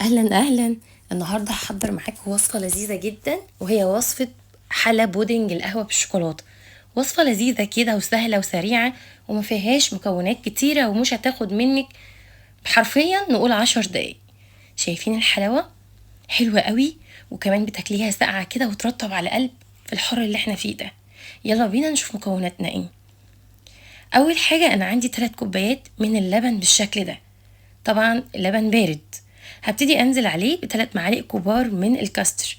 اهلا اهلا. النهارده هحضر معاكم وصفه لذيذه جدا، وهي وصفه حلا بودنج القهوه بالشوكولاته. وصفه لذيذه كده وسهله وسريعه، وما فيهاش مكونات كتيره، ومش هتاخد منك حرفيا نقول 10 دقايق. شايفين الحلاوه؟ حلوه قوي، وكمان بتاكليها ساقعه كده وترطب على القلب في الحر اللي احنا فيه ده. يلا بينا نشوف مكوناتنا ايه. اول حاجه انا عندي 3 كوبايات من اللبن بالشكل ده، طبعا اللبن بارد. هبتدي انزل عليه ب3 معالق كبار من الكاستر،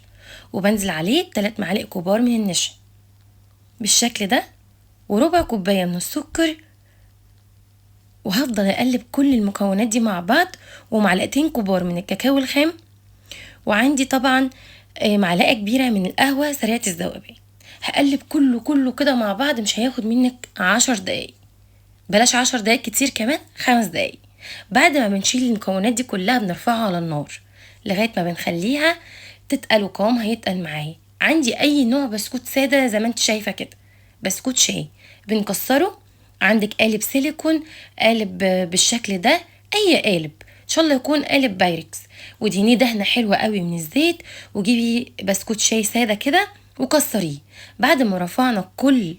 وبنزل عليه ب3 معالق كبار من النشا بالشكل ده، وربع كوباية من السكر. وهفضل اقلب كل المكونات دي مع بعض، ومعلقتين كبار من الكاكاو الخام. وعندي طبعا معلقة كبيرة من القهوة سريعة الذوبان. هقلب كله كده مع بعض، مش هياخد منك 10 دقايق، بلاش 10 دقايق كتير، كمان 5 دقايق. بعد ما بنشيل المكونات دي كلها بنرفعها على النار لغاية ما بنخليها تتقل، وقوامها يتقل معايا. عندي اي نوع بسكوت سادة زي ما انت شايفة كده، بسكوت شاي بنكسره. عندك قالب سيليكون، قالب بالشكل ده، اي قالب ان شاء الله يكون قالب بايركس، ودهنيه دهنة حلوة قوي من الزيت، وجيبي بسكوت شاي سادة كده وكسريه. بعد ما رفعنا كل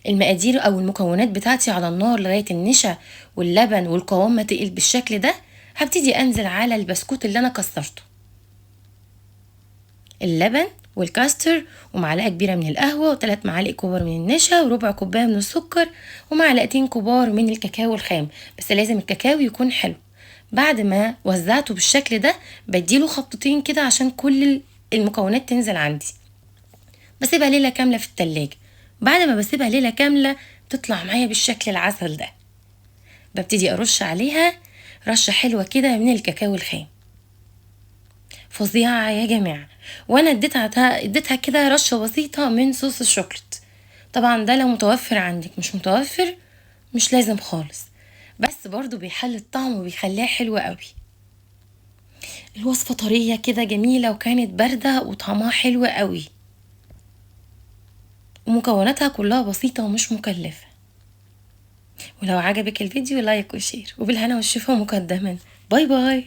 المقادير او المكونات بتاعتي على النار لغايه النشا واللبن والقوام ما تقل بالشكل ده، هبتدي انزل على البسكوت اللي انا كسرته. اللبن والكاستر، ومعلقه كبيره من القهوه، و3 معالق كبار من النشا، وربع كوبايه من السكر، ومعلقتين كبار من الكاكاو الخام، بس لازم الكاكاو يكون حلو. بعد ما وزعته بالشكل ده بديله خبطتين كده عشان كل المكونات تنزل عندي. بسيبها ليله كامله في التلاجة. بعد ما بسيبها ليله كامله تطلع معايا بالشكل العسل ده، ببتدي ارش عليها رشه حلوه كده من الكاكاو الخام، فظيعه يا جماعه. وانا اديتها كده رشه بسيطه من صوص الشوكليت. طبعا ده لو متوفر عندك، مش متوفر مش لازم خالص، بس برضو بيحل الطعم وبيخليها حلوه قوي. الوصفه طريه كده جميله، وكانت بارده وطعمها حلو قوي، ومكوناتها كلها بسيطه ومش مكلفه. ولو عجبك الفيديو لايك وشير، وبالهنا والشفا مقدما. باي باي.